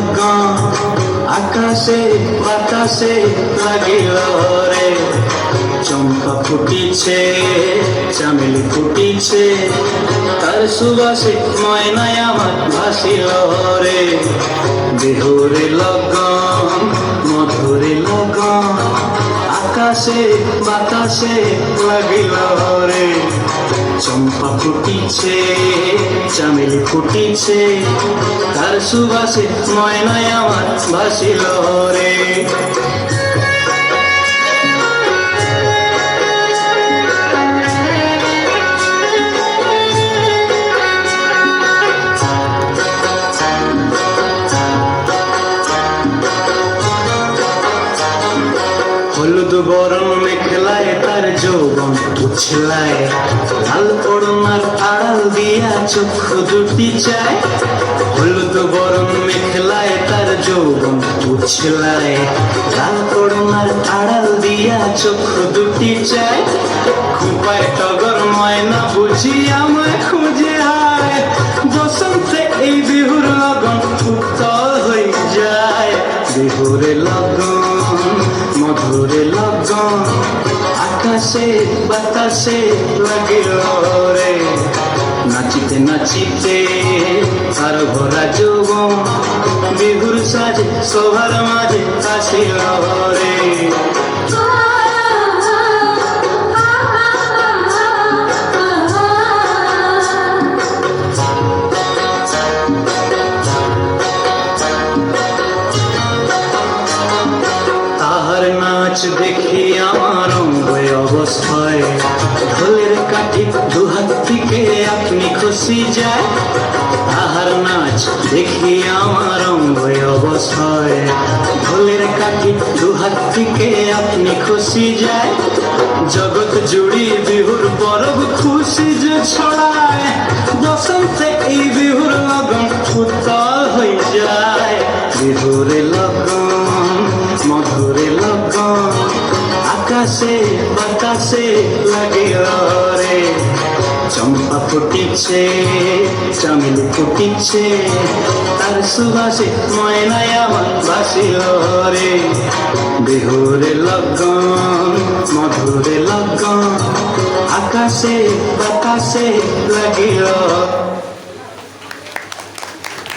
লগন আকাশে বাতাসে লাগিল রে। চম্পা ফুটিছে চামেলি ফুটিছে, তার সুবাসে ময়নায় আমার ভাসিল রে। বিহুরে লগন মধুরে লগন আকাশে বাতাসে লাগিল রে। চম্পা ফুটিছে চামেলি ফুটিছে, তার সুবাসে ময়নায় আমার ভাসিল রে। হলুদ বরণ মেখলায় তার যৌবন উছলায়, লাল ওড়নার আড়াল দিয়া চক্ষু দুটি চায়। হলুদ বরণ মেখলায় তার যৌবন উছলায়, লাল ওড়নার আড়াল দিয়া চক্ষু দুটি চায়। খুপায় টগর ময়না বুঝি আমায় খুঁজে হায়, বসন্তে এই বিহুর লগন উত্তল হয়ে যায়। বিহুরে লগন মধুরে লগন আকাশে বাতাসে লাগিল রে। নাচিতে নাচিতে আর ভরা যৌবন বিহুর সাজে সবার মাঝে আসিল রে। নাচ দেখি আমার অঙ্গ অবস্থায়, ঢোলের কাঠি দুহাত থেকে আপনি খুশি যায়। তাহার নাচ দেখি আমার অঙ্গ অবস্থায়, ঢোলের কাঠি দুহাত থেকে আপনি খুশি যায়। জগৎ জুড়ি বিহুর পরব খুশি যে ছড়ায়, বসন্তে এই বিহুর লগন উত্তল হয়ে যায়। বিহুরে লগন মধুরে লগন আকাশে বাতাসে লাগিল রে। চম্পা ফুটিছে চামেলি ফুটিছে, তার সুবাসে ময়নায় আমার ভাসিল রে। বিহুরে লগন মধুরে লগন আকাশে বাতাসে লাগিল।